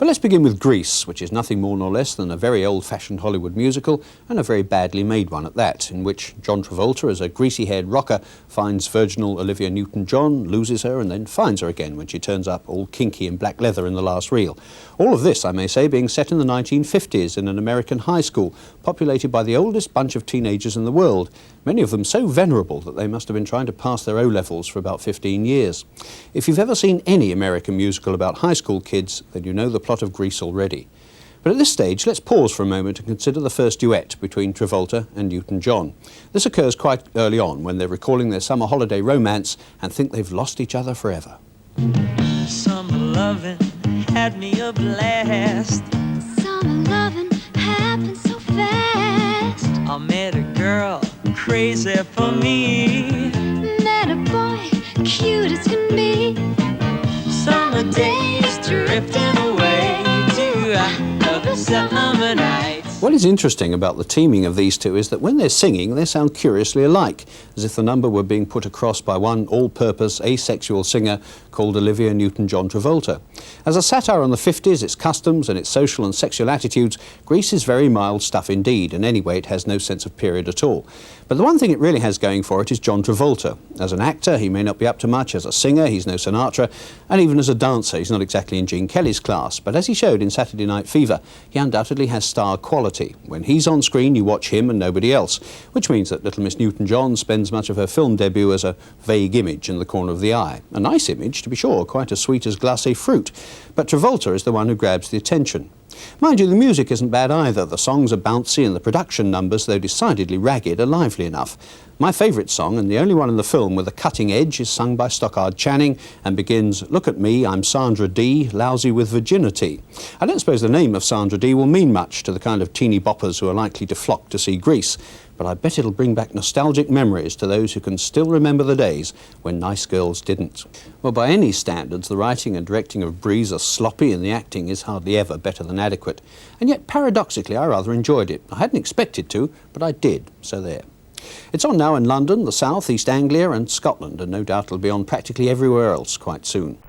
But let's begin with Grease, which is nothing more nor less than a very old-fashioned Hollywood musical, and a very badly made one at that, in which John Travolta, as a greasy-haired rocker, finds virginal Olivia Newton-John, loses her, and then finds her again when she turns up all kinky in black leather in the last reel. All of this, I may say, being set in the 1950s in an American high school, populated by the oldest bunch of teenagers in the world, many of them so venerable that they must have been trying to pass their O-levels for about 15 years. If you've ever seen any American musical about high school kids, then you know the plot of Grease already. But at this stage, let's pause for a moment and consider the first duet between Travolta and Newton-John. This occurs quite early on, when they're recalling their summer holiday romance and think they've lost each other forever. Summer loving had me a blast. Summer loving happened so fast. I met a girl crazy for me. Met a boy cute as can be. Summer days drifting away to another summer night. What is interesting about the teaming of these two is that when they're singing, they sound curiously alike, as if the number were being put across by one all-purpose asexual singer called Olivia Newton-John Travolta. As a satire on the 50s, its customs and its social and sexual attitudes, Grease is very mild stuff indeed, and anyway it has no sense of period at all. But the one thing it really has going for it is John Travolta. As an actor, he may not be up to much. As a singer, he's no Sinatra, and even as a dancer, he's not exactly in Gene Kelly's class. But as he showed in Saturday Night Fever, he undoubtedly has star quality. When he's on screen, you watch him and nobody else, which means that little Miss Newton-John spends much of her film debut as a vague image in the corner of the eye. A nice image, to be sure, quite as sweet as glacé fruit. But Travolta is the one who grabs the attention. Mind you, the music isn't bad either. The songs are bouncy and the production numbers, though decidedly ragged, are lively enough. My favourite song, and the only one in the film with a cutting edge, is sung by Stockard Channing and begins, "Look at me, I'm Sandra D, lousy with virginity." I don't suppose the name of Sandra D will mean much to the kind of teeny boppers who are likely to flock to see Grease, but I bet it'll bring back nostalgic memories to those who can still remember the days when nice girls didn't. Well, by any standards, the writing and directing of Breeze are sloppy and the acting is hardly ever better than adequate. And yet, paradoxically, I rather enjoyed it. I hadn't expected to, but I did, so there. It's on now in London, the South, East Anglia and Scotland, and no doubt it'll be on practically everywhere else quite soon.